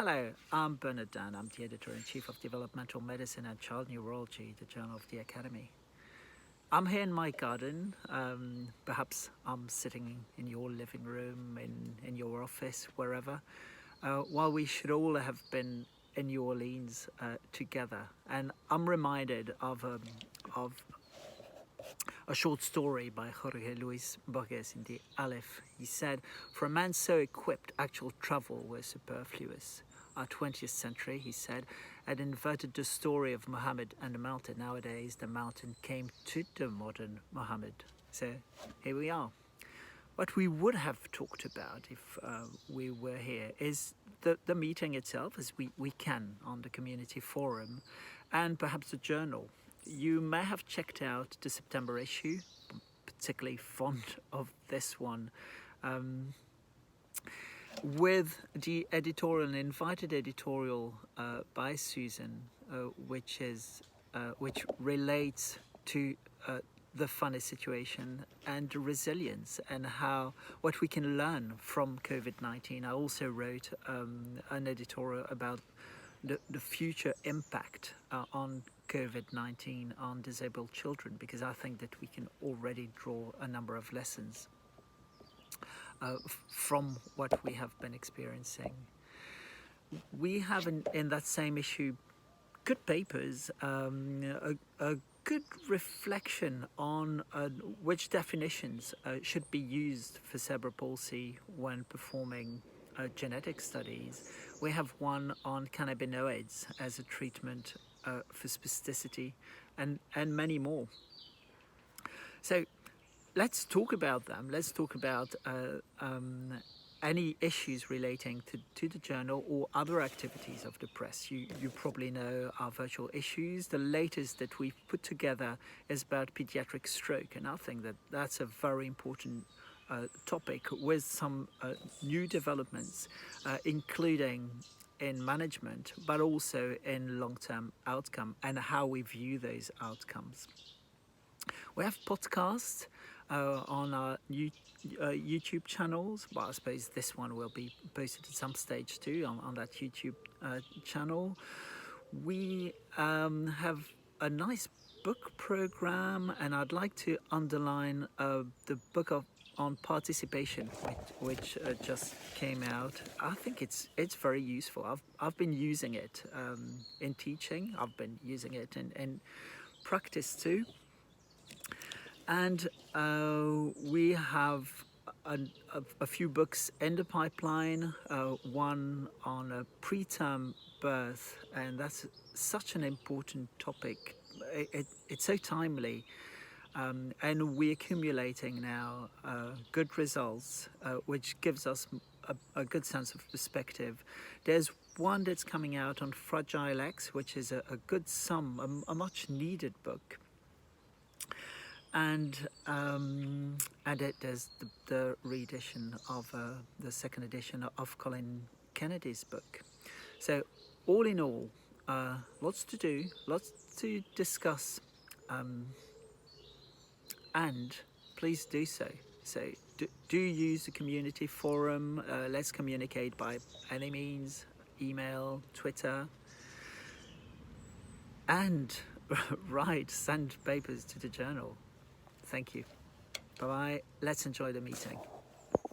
Hello, I'm Bernard Dan. I'm the Editor-in-Chief of Developmental Medicine and Child Neurology, the Journal of the Academy. I'm here in my garden. Perhaps I'm sitting in your living room, in your office, wherever, while we should all have been in New Orleans together. And I'm reminded of a short story by Jorge Luis Borges in the Aleph. He said, "For a man so equipped, actual travel was superfluous." Our 20th century, he said, had inverted the story of Muhammad and the mountain. Nowadays, the mountain came to the modern Muhammad. So here we are. What we would have talked about if we were here is the meeting itself, as we can on the community forum, and perhaps the journal. You may have checked out the September issue, particularly fond of this one, with the editorial, an invited editorial by Susan, which relates to the funny situation and resilience and what we can learn from COVID-19. I also wrote an editorial about the future impact on COVID-19 on disabled children, because I think that we can already draw a number of lessons from what we have been experiencing. We have in that same issue good papers, a good reflection on which definitions should be used for cerebral palsy when performing genetic studies. We have one on cannabinoids as a treatment for spasticity, and many more. So let's talk about them. Let's talk about any issues relating to the journal or other activities of the press. You probably know our virtual issues. The latest that we've put together is about pediatric stroke, and I think that that's a very important topic with some new developments, including in management, but also in long-term outcome and how we view those outcomes. We have podcasts on our YouTube channels, but I suppose this one will be posted at some stage too on that YouTube channel. We have a nice book program, and I'd like to underline the book on participation, which just came out. I think it's very useful. I've been using it in teaching. I've been using it in practice too. And we have a few books in the pipeline, one on a preterm birth, and that's such an important topic. It's so timely, and we're accumulating now good results, which gives us a good sense of perspective. There's one that's coming out on Fragile X, which is a good a much needed book. And there's the reedition of the second edition of Colin Kennedy's book. So all in all, lots to do, lots to discuss, and please do so. So do use the community forum. Let's communicate by any means, email, Twitter, and send papers to the journal. Thank you. Bye-bye. Let's enjoy the meeting.